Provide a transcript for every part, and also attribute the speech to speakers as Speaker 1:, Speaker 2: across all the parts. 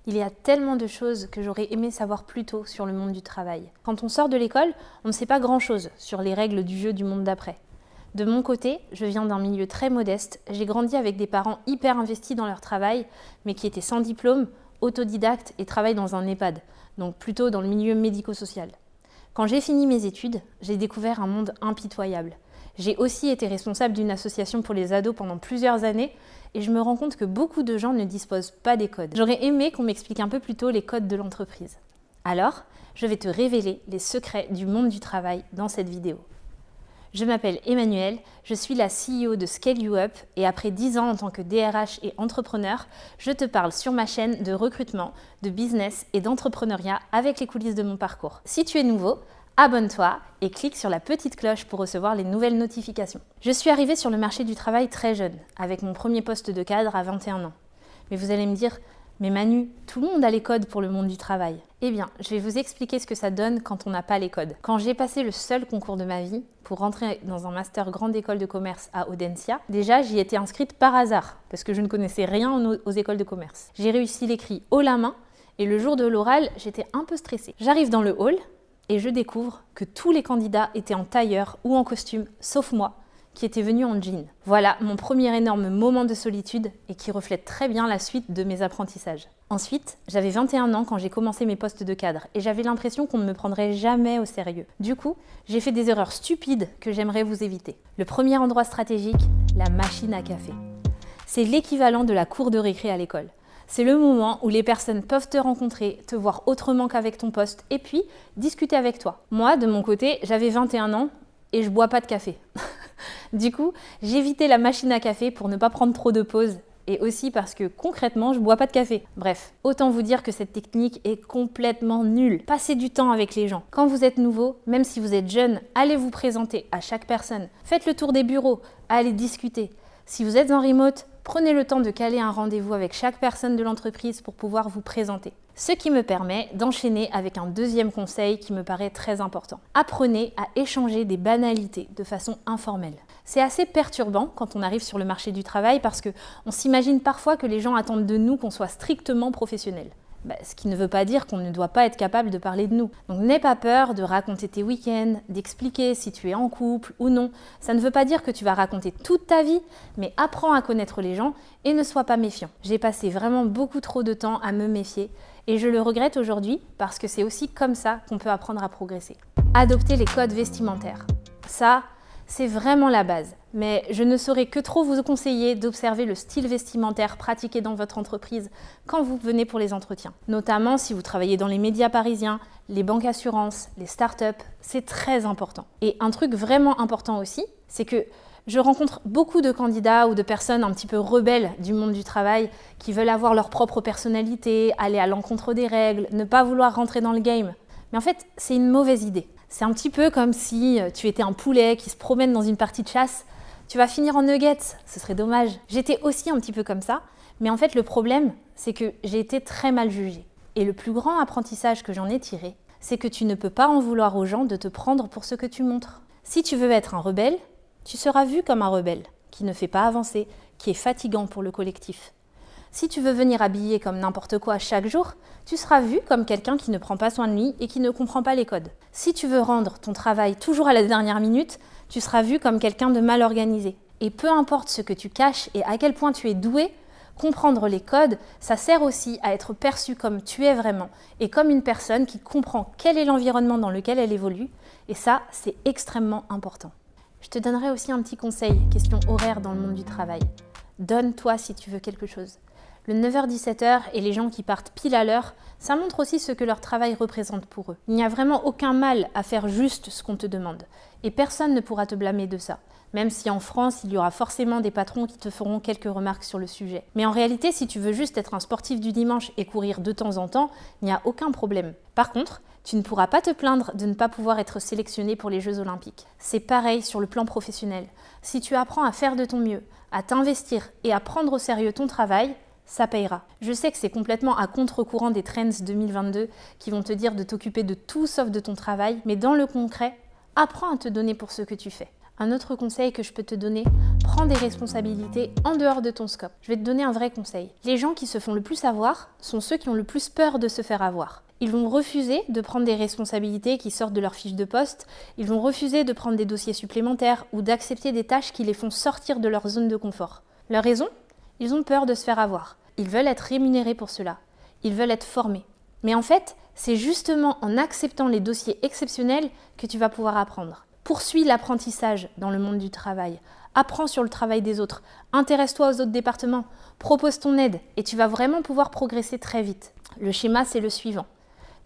Speaker 1: Il y a tellement de choses que j'aurais aimé savoir plus tôt sur le monde du travail. Quand on sort de l'école, on ne sait pas grand-chose sur les règles du jeu du monde d'après. De mon côté, je viens d'un milieu très modeste, j'ai grandi avec des parents hyper investis dans leur travail, mais qui étaient sans diplôme, autodidactes et travaillent dans un EHPAD, donc plutôt dans le milieu médico-social. Quand j'ai fini mes études, j'ai découvert un monde impitoyable. J'ai aussi été responsable d'une association pour les ados pendant plusieurs années et je me rends compte que beaucoup de gens ne disposent pas des codes. J'aurais aimé qu'on m'explique un peu plus tôt les codes de l'entreprise. Alors, je vais te révéler les secrets du monde du travail dans cette vidéo. Je m'appelle Emmanuelle, je suis la CEO de Scale You Up et après 10 ans en tant que DRH et entrepreneur, je te parle sur ma chaîne de recrutement, de business et d'entrepreneuriat avec les coulisses de mon parcours. Si tu es nouveau, abonne-toi et clique sur la petite cloche pour recevoir les nouvelles notifications. Je suis arrivée sur le marché du travail très jeune, avec mon premier poste de cadre à 21 ans. Mais vous allez me dire, mais Manu, tout le monde a les codes pour le monde du travail. Eh bien, je vais vous expliquer ce que ça donne quand on n'a pas les codes. Quand j'ai passé le seul concours de ma vie pour rentrer dans un master grande école de commerce à Audencia, déjà j'y étais inscrite par hasard, parce que je ne connaissais rien aux écoles de commerce. J'ai réussi l'écrit haut la main et le jour de l'oral, j'étais un peu stressée. J'arrive dans le hall et je découvre que tous les candidats étaient en tailleur ou en costume, sauf moi, qui était venu en jean. Voilà mon premier énorme moment de solitude et qui reflète très bien la suite de mes apprentissages. Ensuite, j'avais 21 ans quand j'ai commencé mes postes de cadre et j'avais l'impression qu'on ne me prendrait jamais au sérieux. Du coup, j'ai fait des erreurs stupides que j'aimerais vous éviter. Le premier endroit stratégique, la machine à café. C'est l'équivalent de la cour de récré à l'école. C'est le moment où les personnes peuvent te rencontrer, te voir autrement qu'avec ton poste et puis discuter avec toi. Moi, de mon côté, j'avais 21 ans et je bois pas de café. Du coup, j'évitais la machine à café pour ne pas prendre trop de pauses et aussi parce que concrètement, je bois pas de café. Bref, autant vous dire que cette technique est complètement nulle. Passez du temps avec les gens. Quand vous êtes nouveau, même si vous êtes jeune, allez vous présenter à chaque personne. Faites le tour des bureaux, allez discuter. Si vous êtes en remote, prenez le temps de caler un rendez-vous avec chaque personne de l'entreprise pour pouvoir vous présenter. Ce qui me permet d'enchaîner avec un deuxième conseil qui me paraît très important. Apprenez à échanger des banalités de façon informelle. C'est assez perturbant quand on arrive sur le marché du travail parce qu'on s'imagine parfois que les gens attendent de nous qu'on soit strictement professionnels. Ce qui ne veut pas dire qu'on ne doit pas être capable de parler de nous. Donc n'aie pas peur de raconter tes week-ends, d'expliquer si tu es en couple ou non. Ça ne veut pas dire que tu vas raconter toute ta vie, mais apprends à connaître les gens et ne sois pas méfiant. J'ai passé vraiment beaucoup trop de temps à me méfier et je le regrette aujourd'hui parce que c'est aussi comme ça qu'on peut apprendre à progresser. Adopter les codes vestimentaires. Ça, c'est vraiment la base, mais je ne saurais que trop vous conseiller d'observer le style vestimentaire pratiqué dans votre entreprise quand vous venez pour les entretiens. Notamment si vous travaillez dans les médias parisiens, les banques assurances, les startups, c'est très important. Et un truc vraiment important aussi, c'est que je rencontre beaucoup de candidats ou de personnes un petit peu rebelles du monde du travail qui veulent avoir leur propre personnalité, aller à l'encontre des règles, ne pas vouloir rentrer dans le game. Mais en fait, c'est une mauvaise idée. C'est un petit peu comme si tu étais un poulet qui se promène dans une partie de chasse. Tu vas finir en nuggets, ce serait dommage. J'étais aussi un petit peu comme ça, mais en fait le problème, c'est que j'ai été très mal jugée. Et le plus grand apprentissage que j'en ai tiré, c'est que tu ne peux pas en vouloir aux gens de te prendre pour ce que tu montres. Si tu veux être un rebelle, tu seras vu comme un rebelle, qui ne fait pas avancer, qui est fatigant pour le collectif. Si tu veux venir habillé comme n'importe quoi chaque jour, tu seras vu comme quelqu'un qui ne prend pas soin de lui et qui ne comprend pas les codes. Si tu veux rendre ton travail toujours à la dernière minute, tu seras vu comme quelqu'un de mal organisé. Et peu importe ce que tu caches et à quel point tu es doué, comprendre les codes, ça sert aussi à être perçu comme tu es vraiment et comme une personne qui comprend quel est l'environnement dans lequel elle évolue. Et ça, c'est extrêmement important. Je te donnerai aussi un petit conseil, question horaire dans le monde du travail. Donne-toi si tu veux quelque chose. Le 9h-17h et les gens qui partent pile à l'heure, ça montre aussi ce que leur travail représente pour eux. Il n'y a vraiment aucun mal à faire juste ce qu'on te demande. Et personne ne pourra te blâmer de ça. Même si en France, il y aura forcément des patrons qui te feront quelques remarques sur le sujet. Mais en réalité, si tu veux juste être un sportif du dimanche et courir de temps en temps, il n'y a aucun problème. Par contre, tu ne pourras pas te plaindre de ne pas pouvoir être sélectionné pour les Jeux Olympiques. C'est pareil sur le plan professionnel. Si tu apprends à faire de ton mieux, à t'investir et à prendre au sérieux ton travail, ça payera. Je sais que c'est complètement à contre-courant des trends 2022 qui vont te dire de t'occuper de tout sauf de ton travail, mais dans le concret, apprends à te donner pour ce que tu fais. Un autre conseil que je peux te donner, prends des responsabilités en dehors de ton scope. Je vais te donner un vrai conseil. Les gens qui se font le plus avoir sont ceux qui ont le plus peur de se faire avoir. Ils vont refuser de prendre des responsabilités qui sortent de leur fiche de poste, ils vont refuser de prendre des dossiers supplémentaires ou d'accepter des tâches qui les font sortir de leur zone de confort. Leur raison ? Ils ont peur de se faire avoir. Ils veulent être rémunérés pour cela. Ils veulent être formés. Mais en fait, c'est justement en acceptant les dossiers exceptionnels que tu vas pouvoir apprendre. Poursuis l'apprentissage dans le monde du travail. Apprends sur le travail des autres. Intéresse-toi aux autres départements. Propose ton aide et tu vas vraiment pouvoir progresser très vite. Le schéma, c'est le suivant.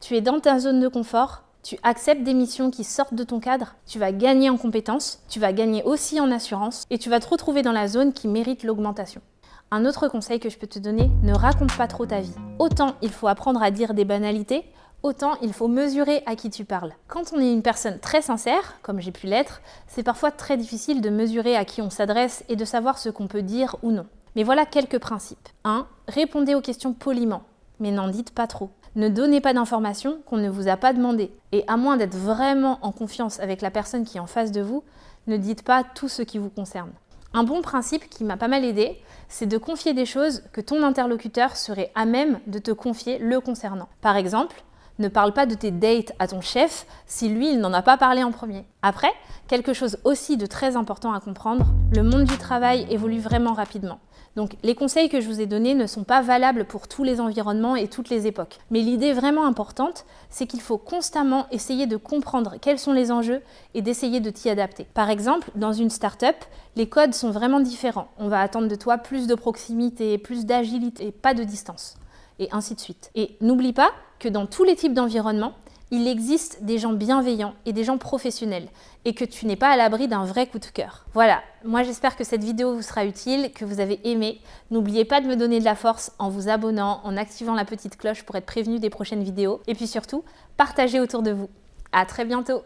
Speaker 1: Tu es dans ta zone de confort, tu acceptes des missions qui sortent de ton cadre, tu vas gagner en compétences, tu vas gagner aussi en assurance et tu vas te retrouver dans la zone qui mérite l'augmentation. Un autre conseil que je peux te donner, ne raconte pas trop ta vie. Autant il faut apprendre à dire des banalités, autant il faut mesurer à qui tu parles. Quand on est une personne très sincère, comme j'ai pu l'être, c'est parfois très difficile de mesurer à qui on s'adresse et de savoir ce qu'on peut dire ou non. Mais voilà quelques principes. 1. Répondez aux questions poliment, mais n'en dites pas trop. Ne donnez pas d'informations qu'on ne vous a pas demandées. Et à moins d'être vraiment en confiance avec la personne qui est en face de vous, ne dites pas tout ce qui vous concerne. Un bon principe qui m'a pas mal aidé, c'est de confier des choses que ton interlocuteur serait à même de te confier le concernant. Par exemple, ne parle pas de tes dates à ton chef si lui, il n'en a pas parlé en premier. Après, quelque chose aussi de très important à comprendre, le monde du travail évolue vraiment rapidement. Donc les conseils que je vous ai donnés ne sont pas valables pour tous les environnements et toutes les époques. Mais l'idée vraiment importante, c'est qu'il faut constamment essayer de comprendre quels sont les enjeux et d'essayer de t'y adapter. Par exemple, dans une start-up, les codes sont vraiment différents. On va attendre de toi plus de proximité, plus d'agilité, pas de distance. Et ainsi de suite. Et n'oublie pas que dans tous les types d'environnements, il existe des gens bienveillants et des gens professionnels et que tu n'es pas à l'abri d'un vrai coup de cœur. Voilà, moi j'espère que cette vidéo vous sera utile, que vous avez aimé. N'oubliez pas de me donner de la force en vous abonnant, en activant la petite cloche pour être prévenu des prochaines vidéos et puis surtout, partagez autour de vous. À très bientôt!